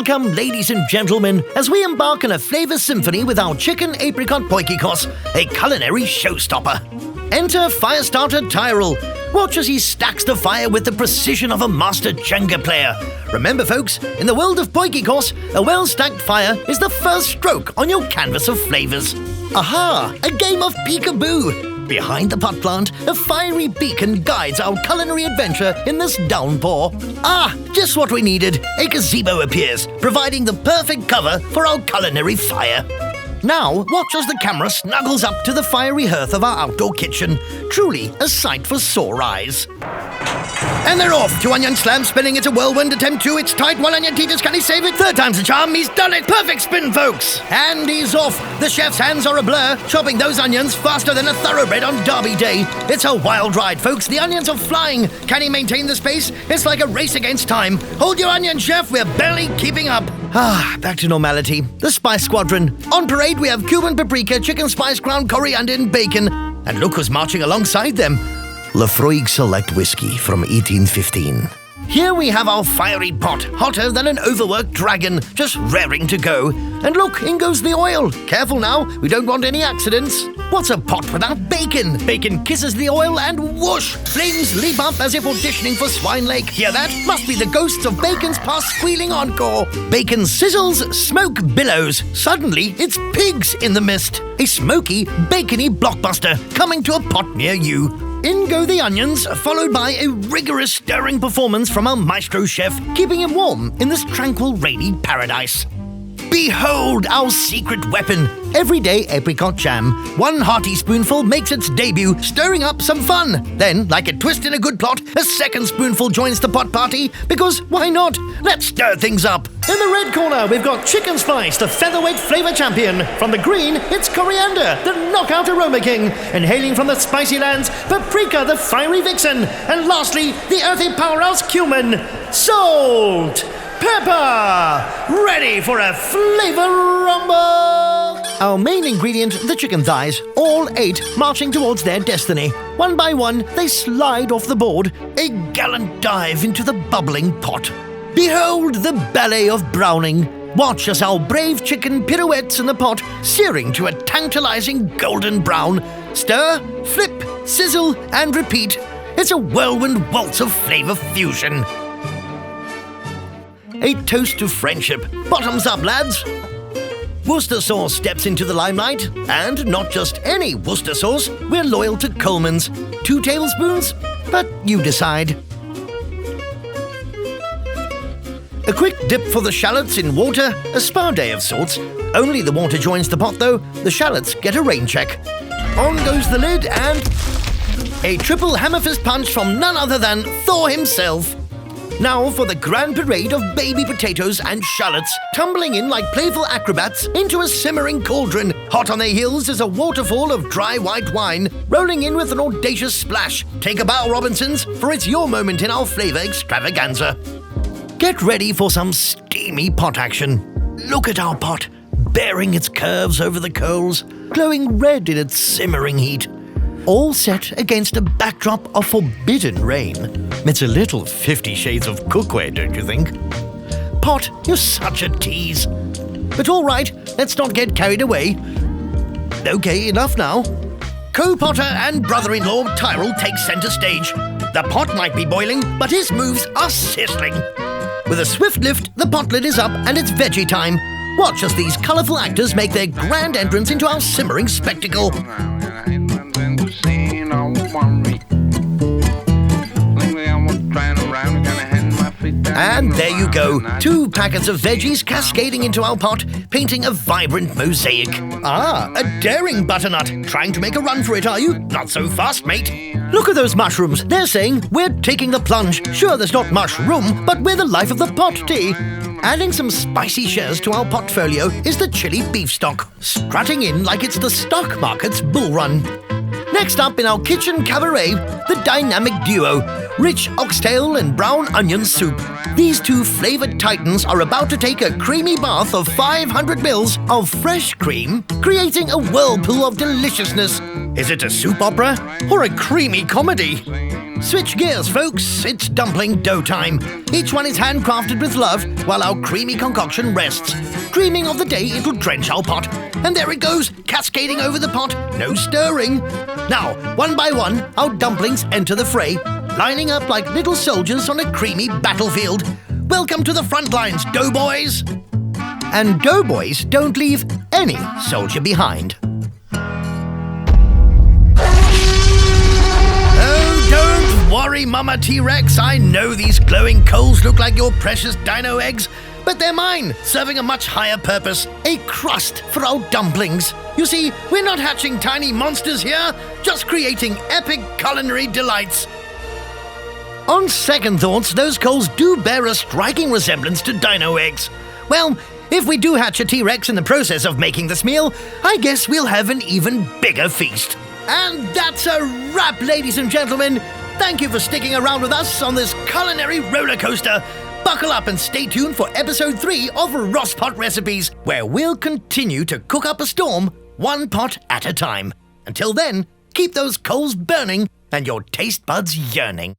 Welcome, ladies and gentlemen, as we embark on a flavour symphony with our chicken apricot potjiekos, a culinary showstopper. Enter Firestarter Tyrell. Watch as he stacks the fire with the precision of a master Jenga player. Remember, folks, in the world of potjiekos, a well-stacked fire is the first stroke on your canvas of flavours. Aha! A game of peekaboo! Behind the pot plant, a fiery beacon guides our culinary adventure in this downpour. Ah, just what we needed. A gazebo appears, providing the perfect cover for our culinary fire. Now, watch as the camera snuggles up to the fiery hearth of our outdoor kitchen. Truly a sight for sore eyes. And they're off. 2 onion slams spinning. It's a whirlwind. Attempt 2. It's tight. 1 onion Titus. Can he save it? 3rd time's the charm. He's done it. Perfect spin, folks. And he's off. The chef's hands are a blur, chopping those onions faster than a thoroughbred on Derby Day. It's a wild ride, folks. The onions are flying. Can he maintain the space? It's like a race against time. Hold your onion, chef. We're barely keeping up. Ah, back to normality. The Spice Squadron. On parade, we have Cuban paprika, chicken spice, ground coriander, and bacon. And look who's marching alongside them. Lafroig Select Whiskey from 1815. Here we have our fiery pot, hotter than an overworked dragon, just raring to go. And look, in goes the oil. Careful now, we don't want any accidents. What's a pot without bacon? Bacon kisses the oil and whoosh! Flames leap up as if auditioning for Swine Lake. Hear that? Must be the ghosts of Bacon's past squealing encore. Bacon sizzles, smoke billows. Suddenly, it's pigs in the mist. A smoky, bacony blockbuster coming to a pot near you. In go the onions, followed by a rigorous stirring performance from our maestro chef, keeping him warm in this tranquil, rainy paradise. Behold our secret weapon, everyday apricot jam. 1 hearty spoonful makes its debut, stirring up some fun. Then, like a twist in a good plot, a 2nd spoonful joins the pot party, because why not? Let's stir things up. In the red corner, we've got chicken spice, the featherweight flavour champion. From the green, it's coriander, the knockout aroma king. And hailing from the spicy lands, paprika, the fiery vixen. And lastly, the earthy powerhouse cumin. Salt! Pepper! Ready for a flavor rumble! Our main ingredient, the chicken thighs, all 8 marching towards their destiny. One by one, they slide off the board, a gallant dive into the bubbling pot. Behold the ballet of browning. Watch as our brave chicken pirouettes in the pot, searing to a tantalizing golden brown. Stir, flip, sizzle, and repeat. It's a whirlwind waltz of flavor fusion. A toast to friendship. Bottoms up, lads. Worcester sauce steps into the limelight. And not just any Worcester sauce, we're loyal to Coleman's. 2 tablespoons? But you decide. A quick dip for the shallots in water, a spa day of sorts. Only the water joins the pot though, the shallots get a rain check. On goes the lid and a triple hammerfist punch from none other than Thor himself. Now for the grand parade of baby potatoes and shallots, tumbling in like playful acrobats into a simmering cauldron. Hot on their heels is a waterfall of dry white wine, rolling in with an audacious splash. Take a bow, Robinsons, for it's your moment in our flavour extravaganza. Get ready for some steamy pot action. Look at our pot, bearing its curves over the coals, glowing red in its simmering heat. All set against a backdrop of forbidden rain. It's a little 50 Shades of cookware, don't you think? Pot, you're such a tease. But all right, let's not get carried away. Okay, enough now. Co-potter and brother-in-law Tyrell takes centre stage. The pot might be boiling, but his moves are sizzling. With a swift lift, the pot lid is up and it's veggie time. Watch as these colourful actors make their grand entrance into our simmering spectacle. And there you go, 2 packets of veggies cascading into our pot, painting a vibrant mosaic. Ah, a daring butternut. Trying to make a run for it, are you? Not so fast, mate. Look at those mushrooms. They're saying, we're taking the plunge. Sure, there's not much room, but we're the life of the pot, tea. Adding some spicy shares to our portfolio is the chili beef stock, strutting in like it's the stock market's bull run. Next up in our kitchen cabaret, the dynamic duo, rich oxtail and brown onion soup. These 2 flavoured titans are about to take a creamy bath of 500 mils of fresh cream, creating a whirlpool of deliciousness. Is it a soup opera or a creamy comedy? Switch gears, folks. It's dumpling dough time. Each one is handcrafted with love while our creamy concoction rests, dreaming of the day it'll drench our pot. And there it goes, cascading over the pot, no stirring. Now, one by one, our dumplings enter the fray, lining up like little soldiers on a creamy battlefield. Welcome to the front lines, doughboys! And doughboys don't leave any soldier behind. Oh, don't worry, Mama T-Rex. I know these glowing coals look like your precious dino eggs, but they're mine, serving a much higher purpose, a crust for our dumplings. You see, we're not hatching tiny monsters here, just creating epic culinary delights. On second thoughts, those coals do bear a striking resemblance to dino eggs. Well, if we do hatch a T-Rex in the process of making this meal, I guess we'll have an even bigger feast. And that's a wrap, ladies and gentlemen. Thank you for sticking around with us on this culinary roller coaster. Buckle up and stay tuned for episode 3 of Rosspot Recipes, where we'll continue to cook up a storm, one pot at a time. Until then, keep those coals burning and your taste buds yearning.